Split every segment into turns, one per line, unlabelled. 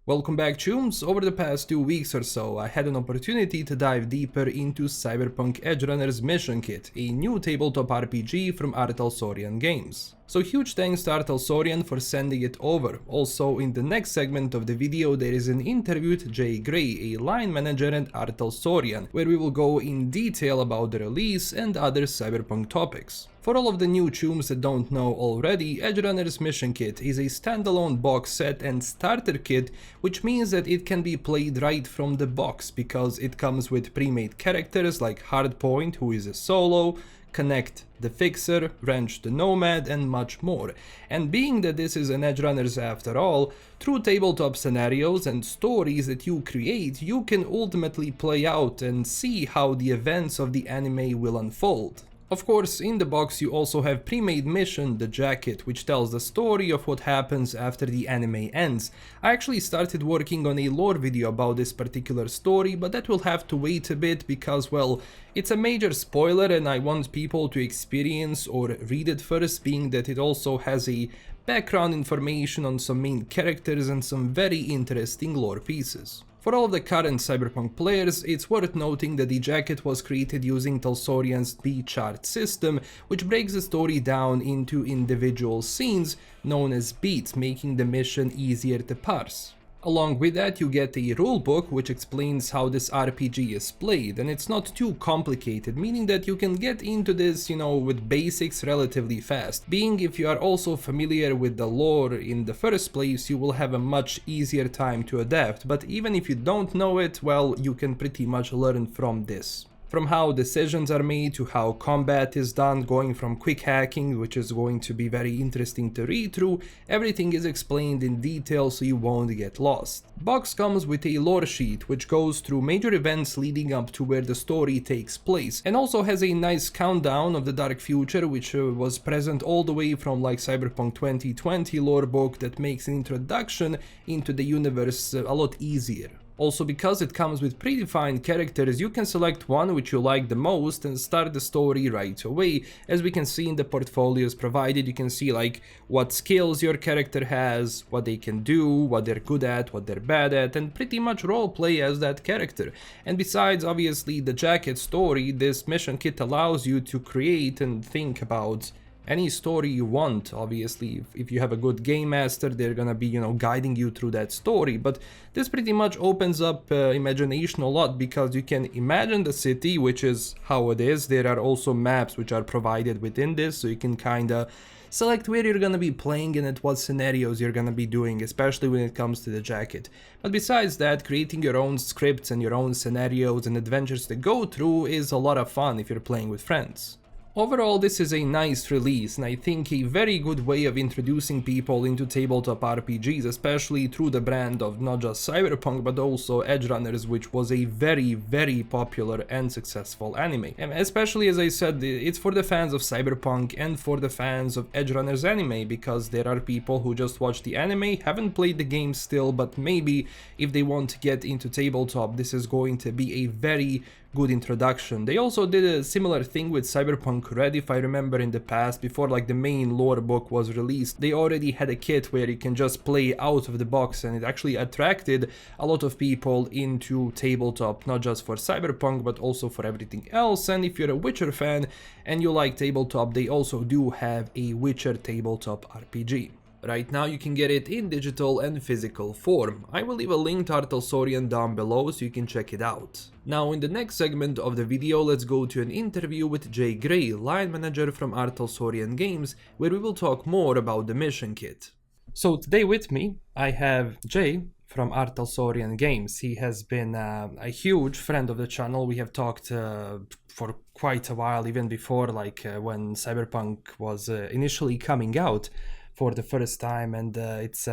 Welcome back, chums. Over the past 2 weeks or so, I had an opportunity to dive deeper into Cyberpunk Edgerunners Mission Kit, a new tabletop RPG from R.Talsorian Games. So huge thanks to R.Talsorian for sending it over. Also, in the next segment of the video there is an interview with Jay Gray, a line manager at R.Talsorian, where we will go in detail about the release and other Cyberpunk topics. For all of the new chums that don't know already, Edgerunners Mission Kit is a standalone box set and starter kit, which means that it can be played right from the box, because it comes with pre-made characters like Hardpoint, who is a solo, Connect the Fixer, Wrench the Nomad, and much more. And being that this is an Edgerunners after all, through tabletop scenarios and stories that you create, you can ultimately play out and see how the events of the anime will unfold. Of course, in the box you also have pre-made mission, the jacket, which tells the story of what happens after the anime ends. I actually started working on a lore video about this particular story, but that will have to wait a bit because, well, it's a major spoiler and I want people to experience or read it first, being that it also has a background information on some main characters and some very interesting lore pieces. For all of the current Cyberpunk players, it's worth noting that the jacket was created using Talsorian's B-chart system, which breaks the story down into individual scenes known as beats, making the mission easier to parse. Along with that, you get a rulebook which explains how this RPG is played, and it's not too complicated, meaning that you can get into this, with basics relatively fast. Being if you are also familiar with the lore in the first place, you will have a much easier time to adapt, but even if you don't know it, well, you can pretty much learn from this. From how decisions are made to how combat is done, going from quick hacking, which is going to be very interesting to read through, everything is explained in detail so you won't get lost. Box comes with a lore sheet which goes through major events leading up to where the story takes place, and also has a nice countdown of the dark future which was present all the way from like Cyberpunk 2020 lore book that makes an introduction into the universe a lot easier. Also, because it comes with predefined characters, you can select one which you like the most and start the story right away. As we can see in the portfolios provided, you can see like what skills your character has, what they can do, what they're good at, what they're bad at, and pretty much roleplay as that character. And besides, obviously, the jacket story, this mission kit allows you to create and think about any story you want. Obviously, if you have a good game master, they're gonna be, guiding you through that story, but this pretty much opens up imagination a lot, because you can imagine the city, which is how it is. There are also maps which are provided within this, so you can kinda select where you're gonna be playing and at what scenarios you're gonna be doing, especially when it comes to the jacket. But besides that, creating your own scripts and your own scenarios and adventures to go through is a lot of fun if you're playing with friends. Overall, this is a nice release, and I think a very good way of introducing people into tabletop RPGs, especially through the brand of not just Cyberpunk but also Edgerunners, which was a very, very popular and successful anime. And especially, as I said, it's for the fans of Cyberpunk and for the fans of Edgerunners anime, because there are people who just watch the anime, haven't played the game still, but maybe if they want to get into tabletop, this is going to be a very good introduction. They also did a similar thing with Cyberpunk Red, if I remember, in the past, before like the main lore book was released. They already had a kit where you can just play out of the box, and it actually attracted a lot of people into tabletop, not just for Cyberpunk but also for everything else. And if you're a Witcher fan and you like tabletop, they also do have a Witcher tabletop RPG. Right now you can get it in digital and physical form. I will leave a link to R.Talsorian down below so you can check it out. Now, in the next segment of the video, let's go to an interview with Jay Gray, line manager from R.Talsorian Games, where we will talk more about the mission kit. So today with me I have Jay from R.Talsorian Games. He has been a huge friend of the channel. We have talked for quite a while, even before when Cyberpunk was initially coming out for the first time, and it's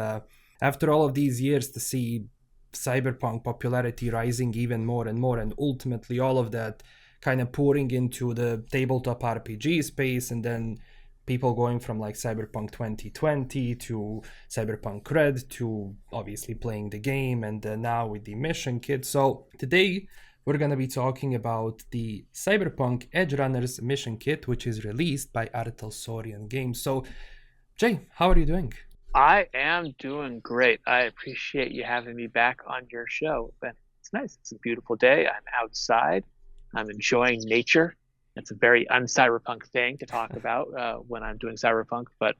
after all of these years to see Cyberpunk popularity rising even more and more, and ultimately all of that kind of pouring into the tabletop RPG space, and then people going from like Cyberpunk 2020 to Cyberpunk Red to obviously playing the game, and now with the mission kit. So today we're gonna be talking about the Cyberpunk Edgerunners mission kit, which is released by R.Talsorian Games. So Jay, how are you doing?
I am doing great. I appreciate you having me back on your show. And it's nice. It's a beautiful day. I'm outside. I'm enjoying nature. It's a very un-cyberpunk thing to talk about when I'm doing cyberpunk, but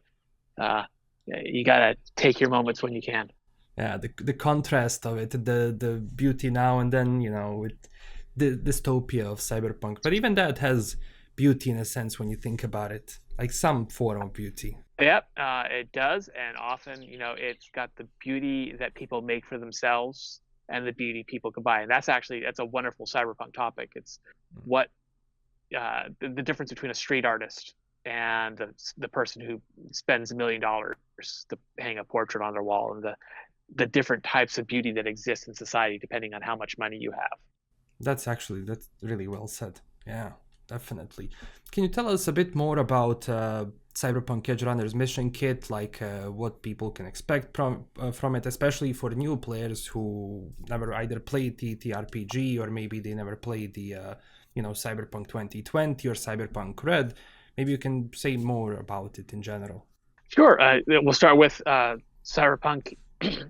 uh, you gotta take your moments when you can.
Yeah, the contrast of it, the beauty now and then, with the dystopia of cyberpunk. But even that has beauty in a sense when you think about it, like some form of beauty.
Yep, it does, and often, it's got the beauty that people make for themselves and the beauty people combine. That's a wonderful cyberpunk topic. It's what the difference between a street artist and the person who spends $1 million to hang a portrait on their wall, and the different types of beauty that exist in society depending on how much money you have.
That's really well said. Yeah, definitely. Can you tell us a bit more about Cyberpunk Edgerunners mission kit, like what people can expect from it, especially for new players who never either played TTRPG or maybe they never played the Cyberpunk 2020 or Cyberpunk Red. Maybe you can say more about it in general.
Sure, we'll start with Cyberpunk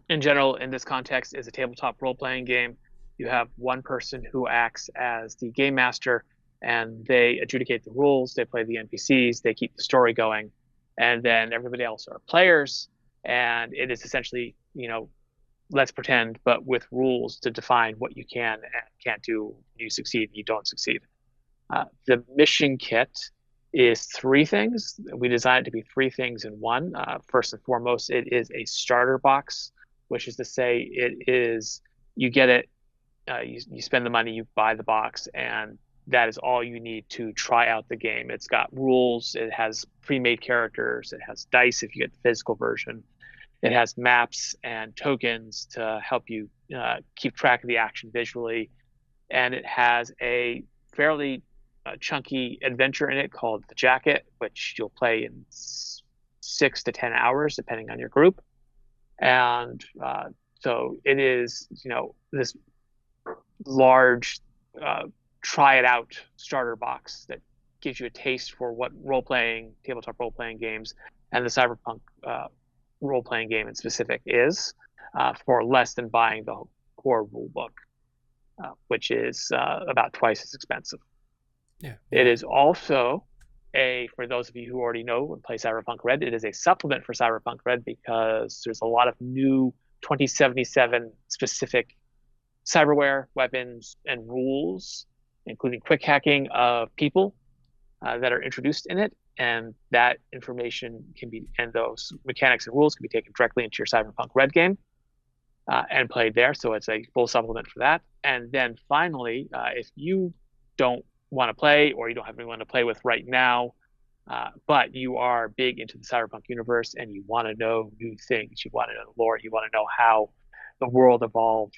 in general. In this context, is a tabletop role-playing game. You have one person who acts as the game master, and they adjudicate the rules. They play the NPCs. They keep the story going, and then everybody else are players. And it is essentially, let's pretend, but with rules to define what you can and can't do. You succeed, you don't succeed. The mission kit is three things. We designed it to be three things in one. First and foremost, it is a starter box, which is to say, you get it, you spend the money, you buy the box, and that is all you need to try out the game. It's got rules, it has pre-made characters, it has dice if you get the physical version, it has maps and tokens to help you keep track of the action visually, and it has a fairly chunky adventure in it called The Jacket, which you'll play in 6 to 10 hours, depending on your group. And so it is, this large try it out starter box that gives you a taste for what tabletop role playing games, and the Cyberpunk role playing game in specific is, for less than buying the core rule book, which is about twice as expensive.
Yeah,
It
yeah.
is also for those of you who already know and play Cyberpunk Red, it is a supplement for Cyberpunk Red because there's a lot of new 2077 specific cyberware, weapons, and rules, including quick hacking of people that are introduced in it. And that information and those mechanics and rules can be taken directly into your Cyberpunk Red game and played there. So it's a full supplement for that. And then finally, if you don't want to play or you don't have anyone to play with right now, but you are big into the Cyberpunk universe and you want to know new things, you want to know the lore, you want to know how the world evolved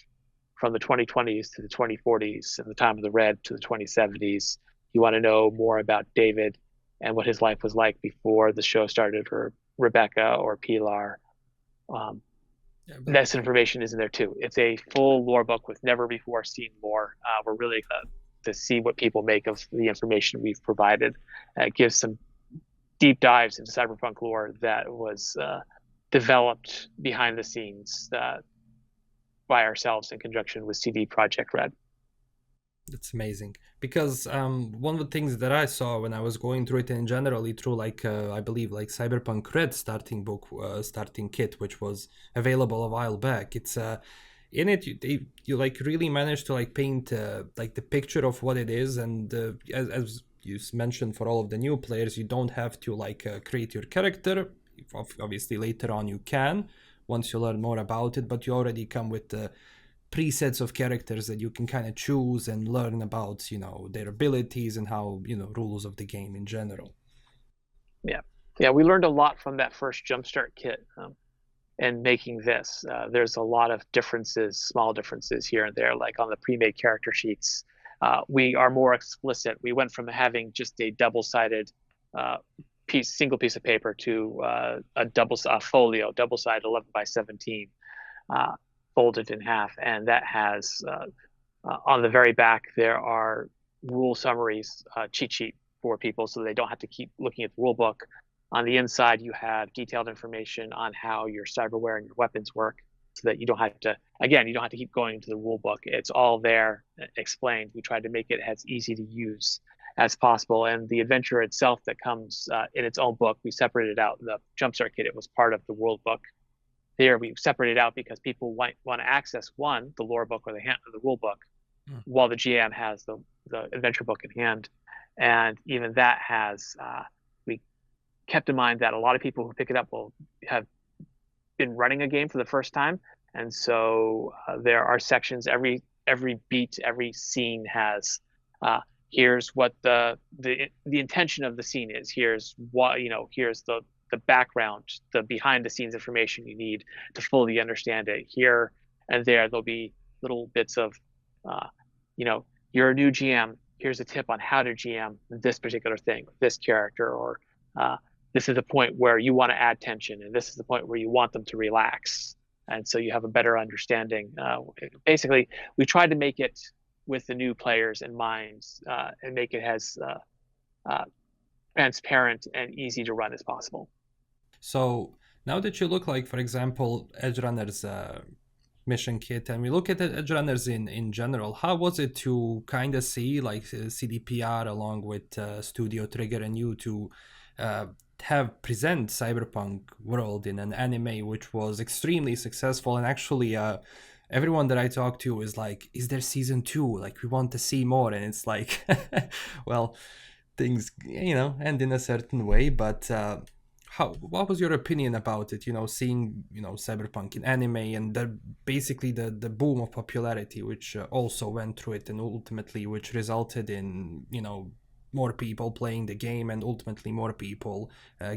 from the 2020s to the 2040s and the time of the Red to the 2070s. You want to know more about David and what his life was like before the show started, or Rebecca or Pilar.
Yeah,
This information is in there too. It's a full lore book with never before seen lore. We're really to see what people make of the information we've provided. It gives some deep dives into cyberpunk lore that was developed behind the scenes by ourselves in conjunction with CD Projekt Red.
That's amazing because one of the things that I saw when I was going through it in generally through like I believe like Cyberpunk Red starting book starting kit, which was available a while back. It's in it you like really managed to like paint like the picture of what it is, and as you mentioned, for all of the new players, you don't have to like create your character. Obviously later on you can, once you learn more about it, but you already come with the presets of characters that you can kind of choose and learn about, their abilities and how, rules of the game in general.
Yeah, yeah, we learned a lot from that first Jumpstart kit. And making this, there's a lot of differences, small differences here and there, like on the pre-made character sheets. We are more explicit. We went from having just a double-sided single piece of paper to a folio, double-sided 11 by 17, folded in half, and that has on the very back there are rule summaries, cheat sheet for people, so they don't have to keep looking at the rule book. On the inside, you have detailed information on how your cyberware and your weapons work, so that you don't have to, again, you don't have to keep going into the rule book. It's all there explained. We tried to make it as easy to use as possible. And the adventure itself that comes in its own book, we separated out. The Jumpstart Kit, it was part of the world book. There, we separated out because people want to access one, the lore book or the rule book, while the GM has the adventure book in hand. And even that has, we kept in mind that a lot of people who pick it up will have been running a game for the first time. And so there are sections, every beat, every scene has, here's what the intention of the scene is. Here's what, here's the background, the behind the scenes information you need to fully understand it. Here and there'll be little bits of, you're a new GM. Here's a tip on how to GM this particular thing, this character, or this is the point where you want to add tension, and this is the point where you want them to relax. And so you have a better understanding. Basically, we tried to make it with the new players in mind, and make it as transparent and easy to run as possible.
So now that you look like, for example, Edgerunners mission kit, and we look at the Edgerunners in general, how was it to kind of see like CDPR along with Studio Trigger and you to have present Cyberpunk world in an anime which was extremely successful, and actually everyone that I talk to is like, is there season 2? Like, we want to see more. And it's like, well, things end in a certain way, but what was your opinion about it, seeing Cyberpunk in anime, and basically the boom of popularity which also went through it, and ultimately which resulted in more people playing the game, and ultimately more people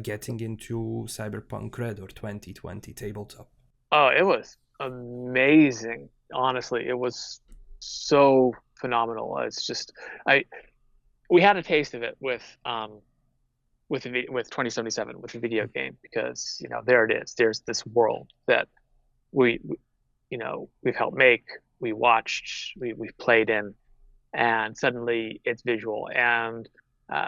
getting into Cyberpunk Red or 2020 tabletop?
Oh, it was amazing. Honestly, it was so phenomenal. It's just, we had a taste of it with 2077, with the video game, because there it is. There's this world that we've helped make, we watched, we've played in, and suddenly it's visual. And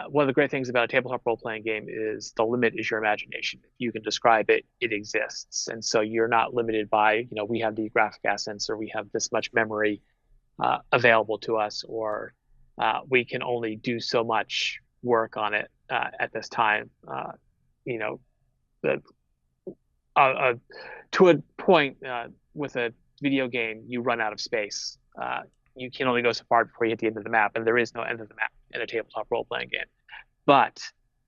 one of the great things about a tabletop role-playing game is the limit is your imagination. If you can describe it, it exists. And so you're not limited by, we have the graphic assets, or we have this much memory available to us, or we can only do so much work on it at this time. To a point, with a video game, you run out of space. You can only go so far before you hit the end of the map, and there is no end of the map in a tabletop role-playing game. But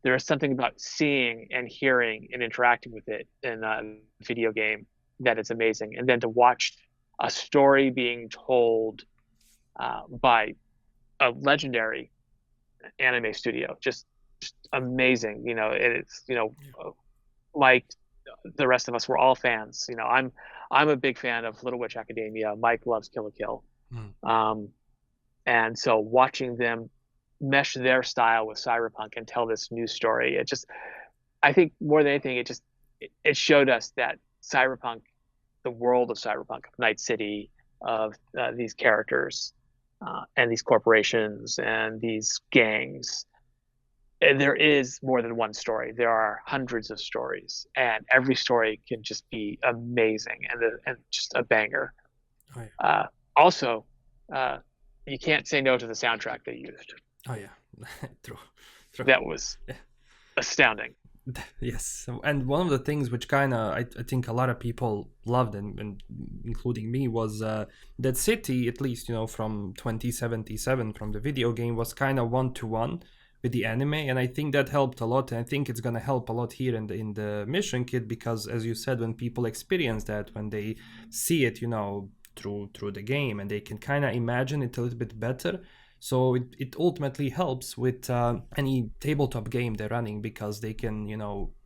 there is something about seeing and hearing and interacting with it in a video game that is amazing. And then to watch a story being told by a legendary anime studio, just amazing. It's Mike, the rest of us, we're all fans. I'm a big fan of Little Witch Academia. Mike loves Kill la Kill. And so watching them mesh their style with Cyberpunk and tell this new story, I think more than anything, it showed us that Cyberpunk, the world of Cyberpunk, of Night City, of these characters and these corporations and these gangs, and there is more than one story. There are hundreds of stories, and every story can just be amazing and just a banger.
Oh, yeah.
Also, you can't say no to the soundtrack they used.
Oh yeah, true.
That was astounding.
Yes, and one of the things which kind of I think a lot of people loved, and including me, was that city, at least from 2077, from the video game, was kind of one-to-one with the anime, and I think that helped a lot, and I think it's gonna help a lot here in the mission kit, because as you said, when people experience that, when they see it through the game, and they can kind of imagine it a little bit better, so it ultimately helps with any tabletop game they're running, because they can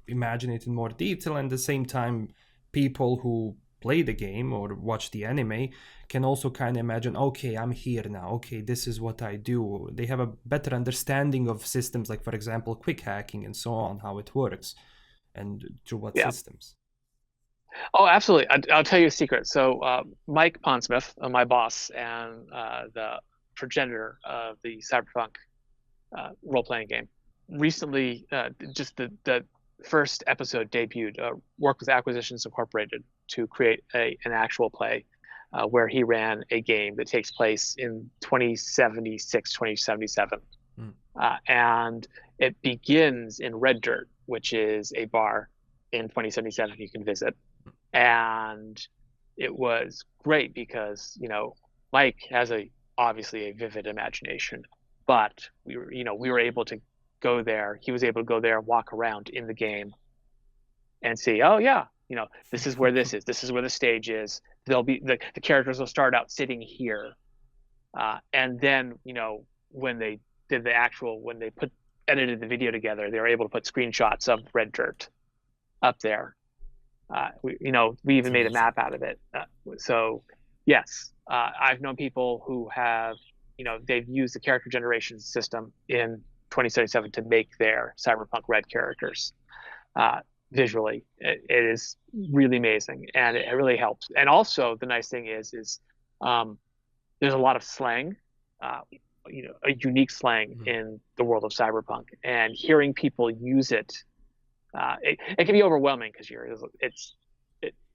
imagine it in more detail, and at the same time people who play the game or watch the anime can also kind of imagine, okay, I'm here now, okay, this is what I do. They have a better understanding of systems, like for example quick hacking and so on, how it works and through what systems.
Oh, absolutely. I'll tell you a secret. So Mike Pondsmith, my boss and the progenitor of the Cyberpunk role-playing game, recently just the first episode debuted, worked with Acquisitions Incorporated to create an actual play where he ran a game that takes place in 2076, 2077.
Mm.
And it begins in Red Dirt, which is a bar in 2077 you can visit. And it was great because, Mike has obviously a vivid imagination, but we were able to go there. He was able to go there, walk around in the game and see, oh yeah, this is where this is. This is where the stage is. They'll be the characters will start out sitting here. And then, when they did when they edited the video together, they were able to put screenshots of Red Dirt up there. We even made a map out of it. So yes, I've known people who have, they've used the character generation system in 2077 to make their Cyberpunk Red characters. Visually, it is really amazing, and it really helps. And also, the nice thing is there's a lot of slang, a unique slang in the world of Cyberpunk, and hearing people use it, it can be overwhelming because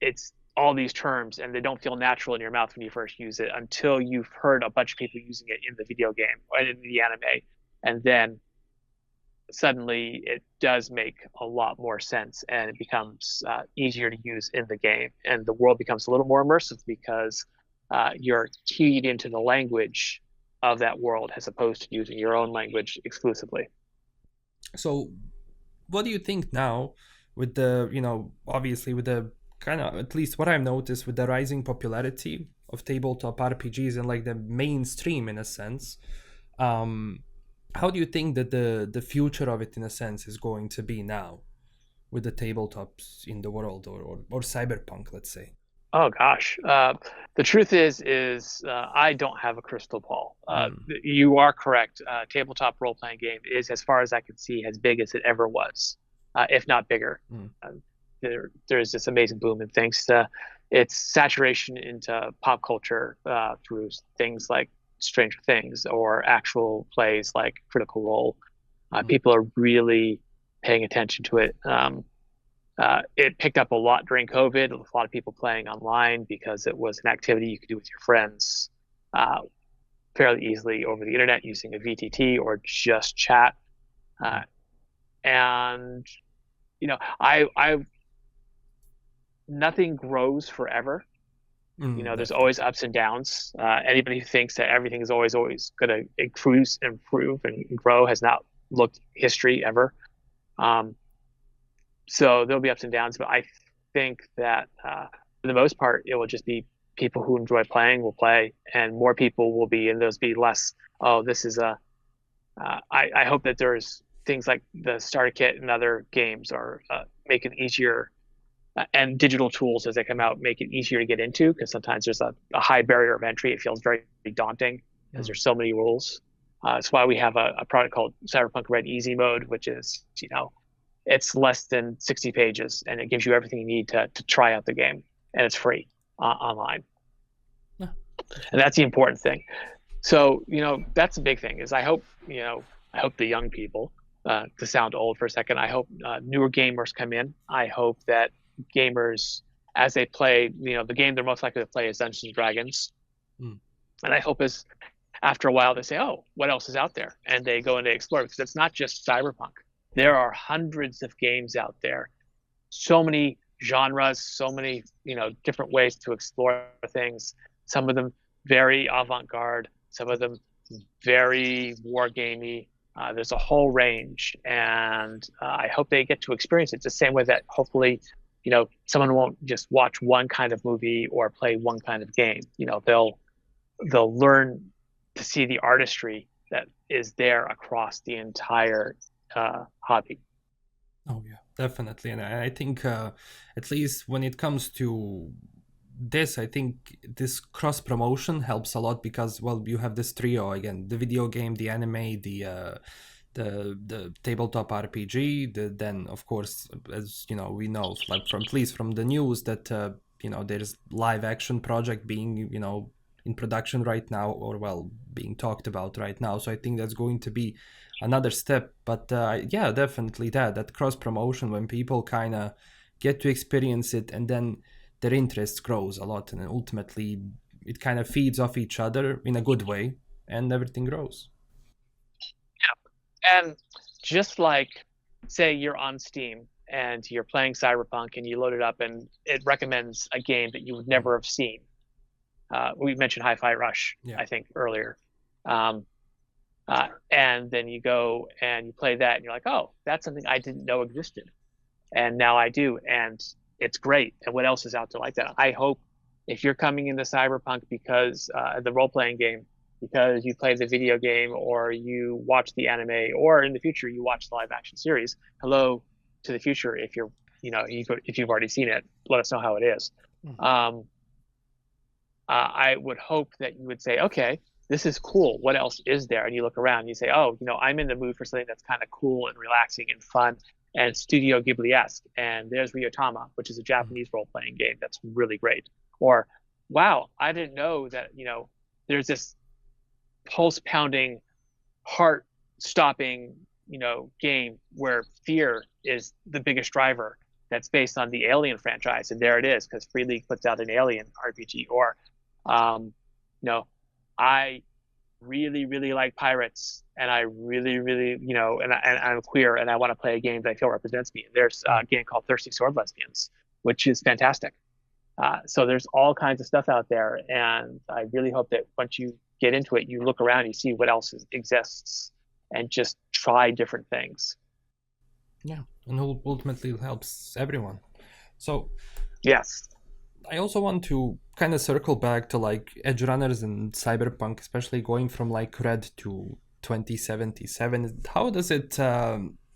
it's all these terms, and they don't feel natural in your mouth when you first use it until you've heard a bunch of people using it in the video game or in the anime, and then suddenly it does make a lot more sense, and it becomes easier to use in the game, and the world becomes a little more immersive because you're keyed into the language of that world as opposed to using your own language exclusively.
So what do you think now with the, obviously with the kind of, at least what I've noticed with the rising popularity of tabletop RPGs and like the mainstream in a sense, how do you think that the future of it in a sense is going to be now with the tabletops in the world, or cyberpunk, let's say?
Oh gosh, the truth is I don't have a crystal ball. You are correct. Tabletop role-playing game is, as far as I can see, as big as it ever was, if not bigger. There's this amazing boom, and thanks to its saturation into pop culture through things like Stranger Things or actual plays like Critical Role, people are really paying attention to it. It picked up a lot during COVID. A lot of people playing online because it was an activity you could do with your friends fairly easily over the internet using a VTT or just chat. And I nothing grows forever. There's always ups and downs. Anybody who thinks that everything is always going to improve, and grow has not looked history ever. So there'll be ups and downs, but I think that for the most part, it will just be people who enjoy playing will play, and more people will be, and there's be less. Oh, this is I hope that there's things like the starter kit and other games are make it easier. And digital tools as they come out make it easier to get into, because sometimes there's a high barrier of entry. It feels very daunting because there's so many rules. That's why we have a product called Cyberpunk Red Easy Mode, which is, it's less than 60 pages, and it gives you everything you need to try out the game, and it's free online. And that's the important thing. So, that's the big thing is I hope the young people, to sound old for a second, I hope newer gamers come in. I hope that gamers, as they play, the game they're most likely to play is Dungeons and Dragons. And I hope after a while they say, oh, what else is out there? And they go and they explore, because it's not just Cyberpunk. There are hundreds of games out there, so many genres, so many, different ways to explore things. Some of them very avant-garde, some of them very wargamey. There's a whole range, and I hope they get to experience it the same way that hopefully someone won't just watch one kind of movie or play one kind of game. They'll learn to see the artistry that is there across the entire hobby.
Oh yeah, definitely. And I think at least when it comes to this, I think this cross promotion helps a lot because, well, you have this trio again: the video game, the anime, the tabletop RPG. Then, of course, as we know, like from at least from the news that there's live action project being in production right now, or well, being talked about right now. So I think that's going to be another step. But yeah, definitely that cross promotion, when people kind of get to experience it, and then their interest grows a lot, and then ultimately it kind of feeds off each other in a good way, and everything grows.
And just like, say you're on Steam and you're playing Cyberpunk and you load it up and it recommends a game that you would never have seen. We mentioned Hi-Fi Rush,
Yeah.
I think, earlier. And then you go and you play that and you're like, oh, that's something I didn't know existed. And now I do. And it's great. And what else is out there like that? I hope if you're coming into Cyberpunk because the role-playing game, because you play the video game or you watch the anime, or in the future you watch the live action series, hello to the future. If you're, if you've already seen it, let us know how it is. I would hope that you would say, okay, this is cool. What else is there? And you look around and you say, oh, I'm in the mood for something that's kind of cool and relaxing and fun and Studio Ghibli-esque. And there's Ryotama, which is a Japanese role-playing game that's really great. Or, wow, I didn't know that, there's this pulse-pounding, heart-stopping, game where fear is the biggest driver, that's based on the Alien franchise. And there it is, because Free League puts out an Alien RPG. Or, I really, really like pirates, and I really, really, and I'm queer, and I want to play a game that I feel represents me. There's a game called Thirsty Sword Lesbians, which is fantastic. So there's all kinds of stuff out there, and I really hope that once you get into it, you look around, you see what else exists, and just try different things.
Yeah, and ultimately it helps everyone. So
yes,
I also want to kind of circle back to like Edgerunners and Cyberpunk, especially going from like Red to 2077. How does it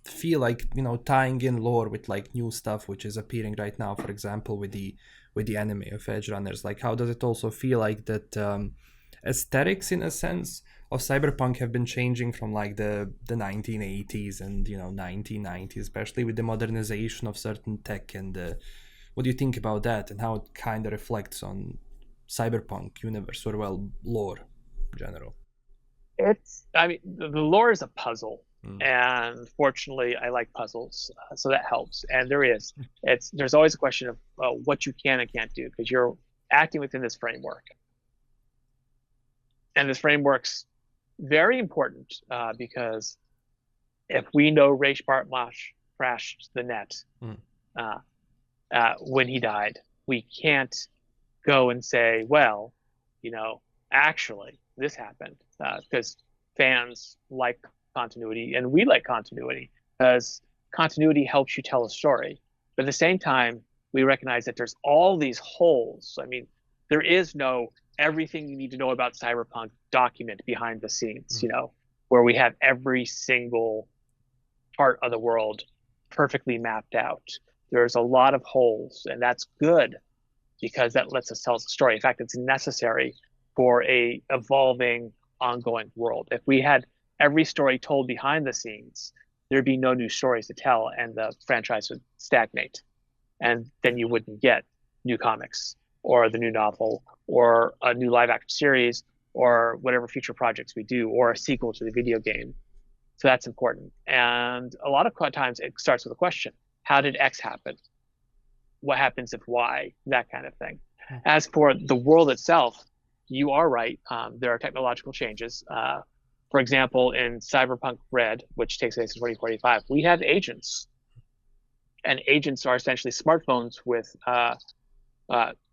feel like, tying in lore with like new stuff which is appearing right now, for example, with the anime of Edgerunners? Like, how does it also feel like that aesthetics, in a sense, of Cyberpunk have been changing from like the 1980s and 1990s, especially with the modernization of certain tech? And what do you think about that, and how it kind of reflects on Cyberpunk universe, or well, lore in general?
The lore is a puzzle, and fortunately I like puzzles, so that helps. And there's always a question of what you can and can't do, because you're acting within this framework. And this framework's very important, because if we know Raish Bartmash crashed the net when he died, we can't go and say, well, actually this happened, because fans like continuity, and we like continuity because continuity helps you tell a story. But at the same time, we recognize that there's all these holes. I mean, there is no everything you need to know about Cyberpunk document behind the scenes, where we have every single part of the world perfectly mapped out. There's a lot of holes, and that's good, because that lets us tell the story. In fact, it's necessary for a evolving, ongoing world. If we had every story told behind the scenes, there'd be no new stories to tell, and the franchise would stagnate. And then you wouldn't get new comics, or the new novel, or a new live action series, or whatever future projects we do, or a sequel to the video game. So that's important. And a lot of times it starts with a question: how did X happen? What happens if Y? That kind of thing. As for the world itself, you are right. There are technological changes. For example, in Cyberpunk Red, which takes place in 2045, we have agents. And agents are essentially smartphones with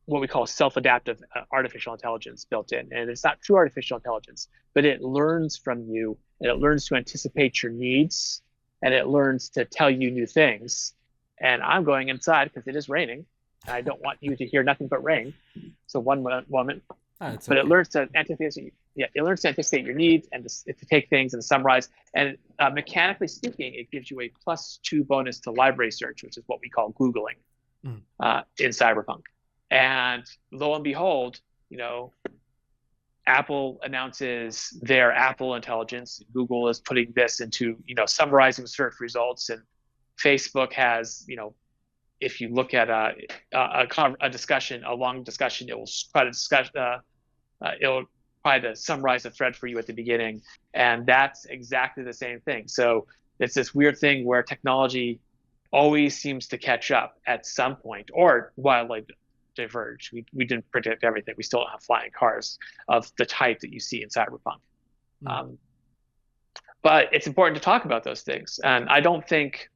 what we call self-adaptive artificial intelligence built in. And it's not true artificial intelligence, but it learns from you, and it learns to anticipate your needs, and it learns to tell you new things. And I'm going inside because it is raining. I don't want you to hear nothing but rain. So one moment. But okay. It learns to anticipate. Yeah, it learns to anticipate your needs and to take things and summarize. And mechanically speaking, it gives you a +2 bonus to library search, which is what we call Googling in Cyberpunk. And lo and behold, Apple announces their Apple Intelligence. Google is putting this into, summarizing search results, and Facebook has, if you look at a discussion, a long discussion, it will try to it'll try to summarize the thread for you at the beginning, and that's exactly the same thing. So it's this weird thing where technology always seems to catch up at some point, or wildly diverge. We didn't predict everything. We still don't have flying cars of the type that you see in Cyberpunk. Um, but it's important to talk about those things. And I don't think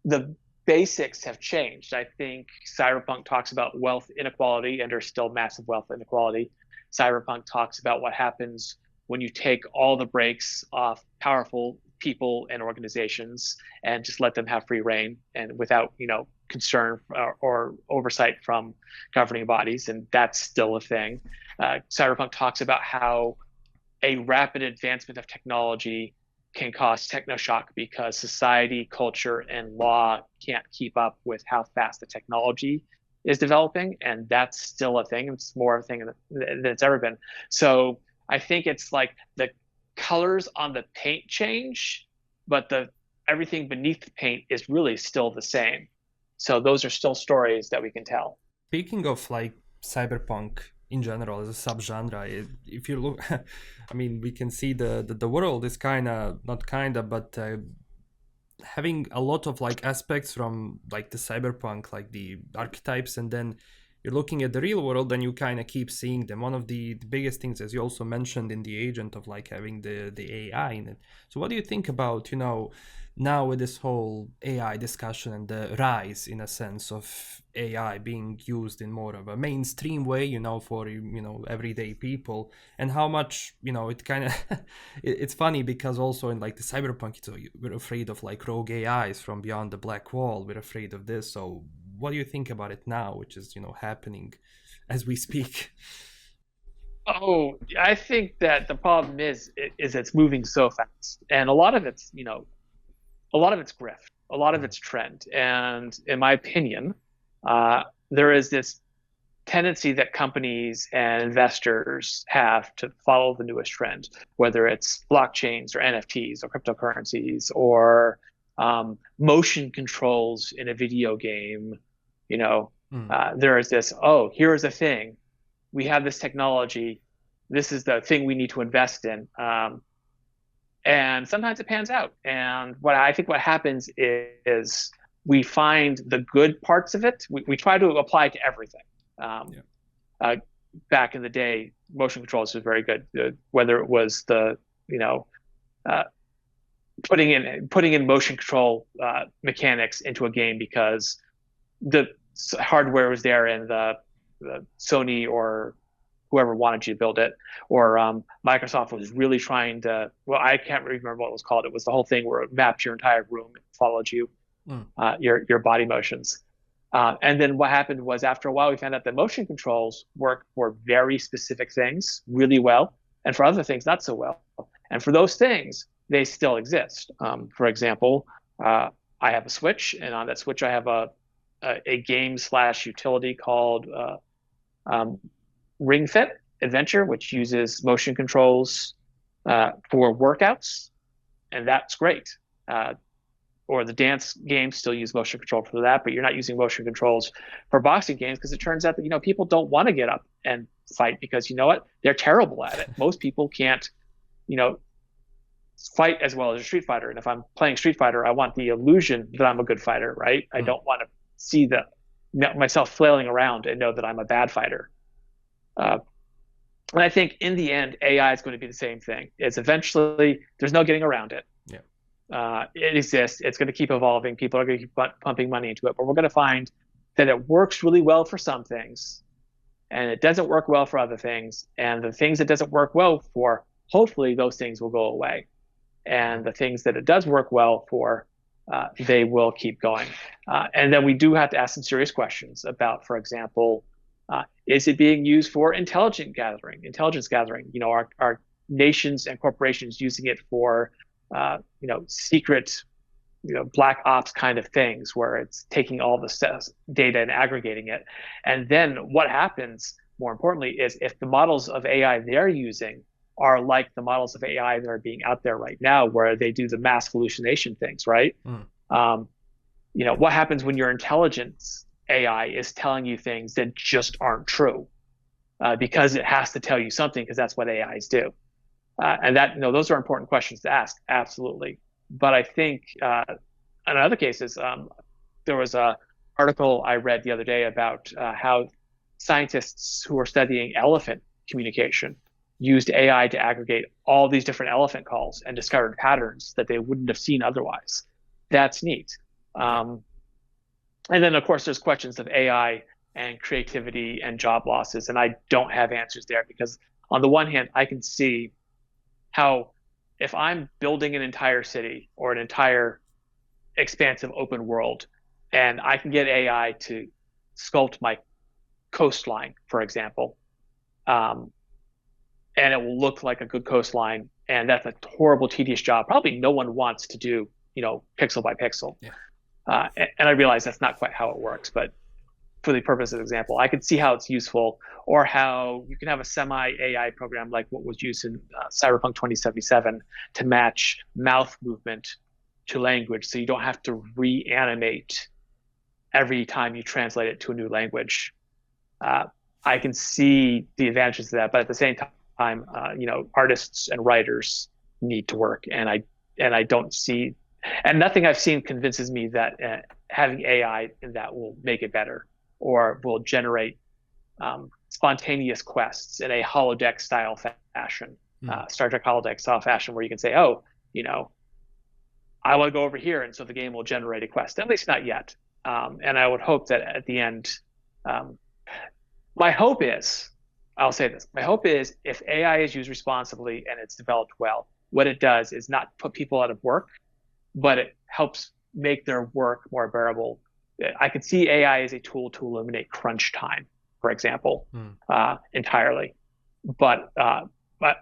the basics have changed. I think Cyberpunk talks about wealth inequality, and there's still massive wealth inequality. Cyberpunk talks about what happens when you take all the brakes off powerful people and organizations and just let them have free reign and without, concern or oversight from governing bodies, and that's still a thing. Cyberpunk talks about how a rapid advancement of technology can cause technoshock because society, culture, and law can't keep up with how fast the technology is developing, and that's still a thing. It's more of a thing than it's ever been. So I think it's like the colors on the paint change, but everything beneath the paint is really still the same. So those are still stories that we can tell.
Speaking of like cyberpunk in general as a subgenre, if you look, I mean, we can see the world is but having a lot of like aspects from like the cyberpunk, like the archetypes, and then you're looking at the real world and you kind of keep seeing them. One of the biggest things, as you also mentioned in the agent, of like having the AI in it. So what do you think about, now with this whole AI discussion and the rise, in a sense, of AI being used in more of a mainstream way, for, everyday people, and how much, it kind of, it's funny because also in like the cyberpunk, we're afraid of like rogue AIs from beyond the black wall. We're afraid of this. So what do you think about it now, which is, happening as we speak?
Oh, I think that the problem is it's moving so fast, and a lot of it's grift, a lot of it's trend, and in my opinion, there is this tendency that companies and investors have to follow the newest trend, whether it's blockchains or NFTs or cryptocurrencies or motion controls in a video game. There is this, here is a thing. We have this technology. This is the thing we need to invest in. And sometimes it pans out. And what happens is we find the good parts of it. We try to apply to everything. Back in the day, motion controls was very good. Whether it was putting in motion control mechanics into a game because the hardware was there and the Sony or whoever wanted you to build it, or Microsoft was really trying to, I can't remember what it was called. It was the whole thing where it mapped your entire room and followed you, your body motions. And then what happened was after a while, we found out that motion controls work for very specific things really well, and for other things, not so well. And for those things, they still exist. For example, I have a Switch, and on that Switch, I have a game/utility called Ring Fit Adventure, which uses motion controls for workouts, and that's great. Or the dance games still use motion control for that, but you're not using motion controls for boxing games because it turns out that people don't want to get up and fight because they're terrible at it. Most people can't fight as well as a Street Fighter, and if I'm playing Street Fighter, I want the illusion that I'm a good fighter, right? I don't want to see myself flailing around and know that I'm a bad fighter. And I think in the end, AI is going to be the same thing. It's eventually, there's no getting around it. It exists. It's going to keep evolving. People are going to keep pumping money into it, but we're going to find that it works really well for some things and it doesn't work well for other things. And the things it doesn't work well for, hopefully those things will go away. And the things that it does work well for, they will keep going. And then we do have to ask some serious questions about, for example, is it being used for intelligence gathering? Are nations and corporations using it for, secret, black ops kind of things where it's taking all the data and aggregating it? And then what happens, more importantly, is if the models of AI they're using are like the models of AI that are being out there right now, where they do the mass hallucination things, right? What happens when your intelligence AI is telling you things that just aren't true? because it has to tell you something, because that's what AIs do. And that, those are important questions to ask, absolutely. But I think in other cases, there was a article I read the other day about how scientists who are studying elephant communication used AI to aggregate all these different elephant calls and discovered patterns that they wouldn't have seen otherwise. That's neat. And then, of course, there's questions of AI and creativity and job losses, and I don't have answers there, because on the one hand, I can see how if I'm building an entire city or an entire expansive open world, and I can get AI to sculpt my coastline, for example, and it will look like a good coastline, and that's a horrible, tedious job. Probably no one wants to do, pixel by pixel.
Yeah.
And I realize that's not quite how it works, but for the purpose of example, I could see how it's useful, or how you can have a semi-AI program like what was used in Cyberpunk 2077 to match mouth movement to language, so you don't have to reanimate every time you translate it to a new language. I can see the advantages of that, but at the same time, artists and writers need to work, and I don't see, and nothing I've seen convinces me that having AI in that will make it better, or will generate spontaneous quests in a holodeck style fashion, Star Trek holodeck style fashion, where you can say, oh, I want to go over here, and so the game will generate a quest. At least not yet. And I would hope that at the end, my hope is, I'll say this, my hope is if AI is used responsibly and it's developed well, what it does is not put people out of work, but it helps make their work more bearable. I could see AI as a tool to eliminate crunch time, for example, entirely. But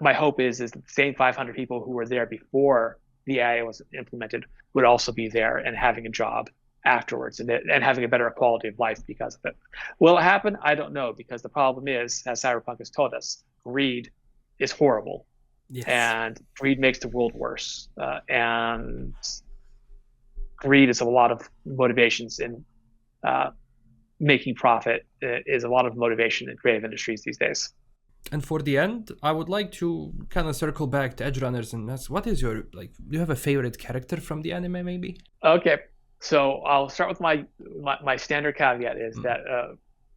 my hope is that the same 500 people who were there before the AI was implemented would also be there and having a job afterwards, and having a better quality of life because of it. Will it happen? I don't know, because the problem is, as Cyberpunk has told us, greed is horrible. Yes. And greed makes the world worse. And greed is a lot of motivations in making profit, is a lot of motivation in creative industries these days.
And for the end, I would like to kind of circle back to Edgerunners and ask, what is your, do you have a favorite character from the anime, maybe?
Okay, so I'll start with my standard caveat is that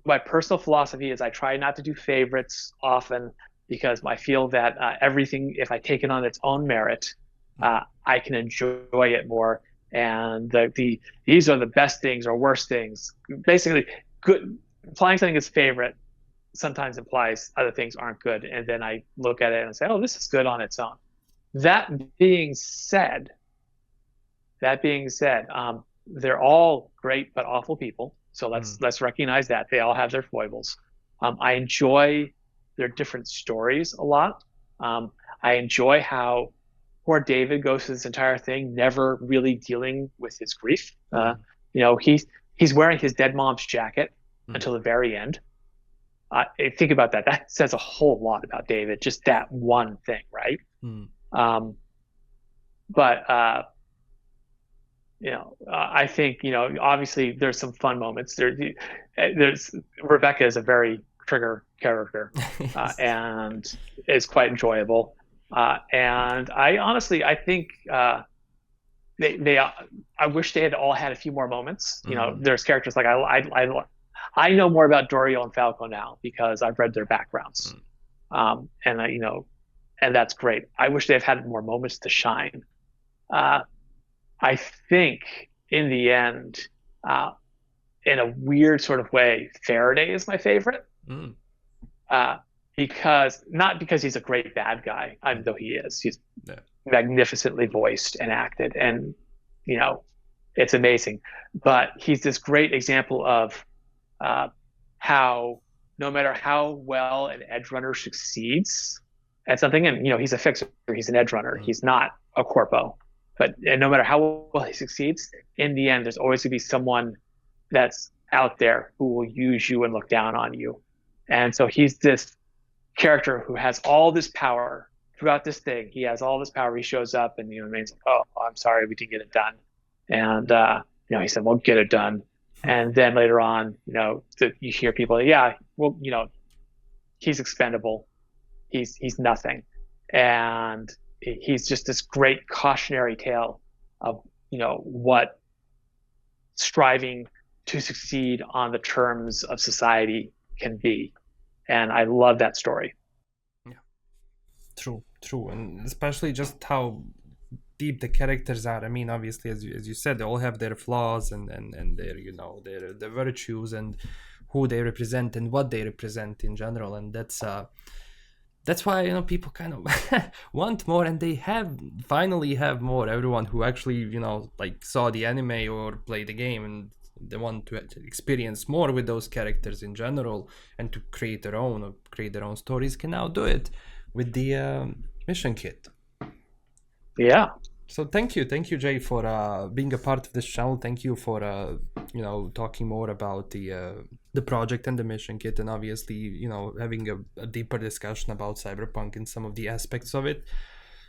my personal philosophy is I try not to do favorites often, because I feel that everything, if I take it on its own merit, I can enjoy it more. And these are the best things or worst things. Basically, good applying something as favorite sometimes implies other things aren't good, and then I look at it and say, oh, this is good on its own. That being said, they're all great but awful people. So let's recognize that they all have their foibles. I enjoy their different stories a lot. I enjoy how poor David goes through this entire thing, never really dealing with his grief. He's wearing his dead mom's jacket until the very end. Think about that. That says a whole lot about David, just that one thing, right? I think, obviously there's some fun moments. There's Rebecca is a very trigger character, and is quite enjoyable. And I think I wish they had all had a few more moments. There's characters like I know more about Doriel and Falco now because I've read their backgrounds, and that's great. I wish they've had more moments to shine. I think in the end, in a weird sort of way, Faraday is my favorite. Because he's a great bad guy, though he is. He's magnificently voiced and acted, and it's amazing. But he's this great example of how no matter how well an edge runner succeeds at something, and he's a fixer, he's an edge runner, he's not a corpo, and no matter how well he succeeds, in the end there's always going to be someone that's out there who will use you and look down on you. And so he's this character who has all this power throughout this thing. He has all this power. He shows up and he's like, oh, I'm sorry, we didn't get it done. And he said, we'll get it done. And then later on, you hear people, yeah, well, he's expendable. He's nothing, and he's just this great cautionary tale of what striving to succeed on the terms of society can be, and I love that story.
Yeah, true, and especially just how deep the characters are. I mean, obviously, as you said, they all have their flaws and their their virtues and who they represent and what they represent in general, and that's why people kind of want more, and they finally have more. Everyone who actually like saw the anime or play the game, and they want to experience more with those characters in general and to create their own stories can now do it with the mission kit.
Yeah.
So thank you, Jay, for being a part of this channel. Thank you for talking more about the project and the mission kit, and obviously having a deeper discussion about Cyberpunk and some of the aspects of it.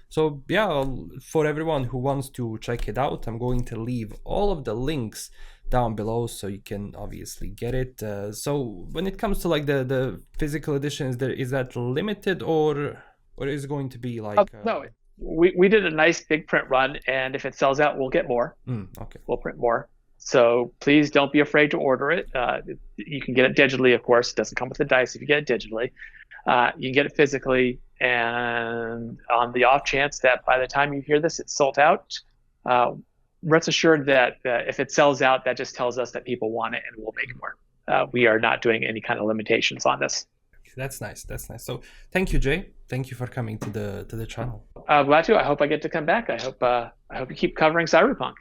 So yeah, for everyone who wants to check it out, I'm going to leave all of the links down below so you can obviously get it. So when it comes to like the physical edition, is that limited or is it going to be like
no, we did a nice big print run, and if it sells out, we'll get more.
Okay.
We'll print more. So please don't be afraid to order it. You can get it digitally, of course. It doesn't come with the dice if you get it digitally. You can get it physically, and on the off chance that by the time you hear this, it's sold out, rest assured that if it sells out, that just tells us that people want it, and we'll make more. We are not doing any kind of limitations on this.
That's nice. So thank you, Jay. Thank you for coming to the channel.
Glad to. I hope I get to come back. I hope you keep covering Cyberpunk.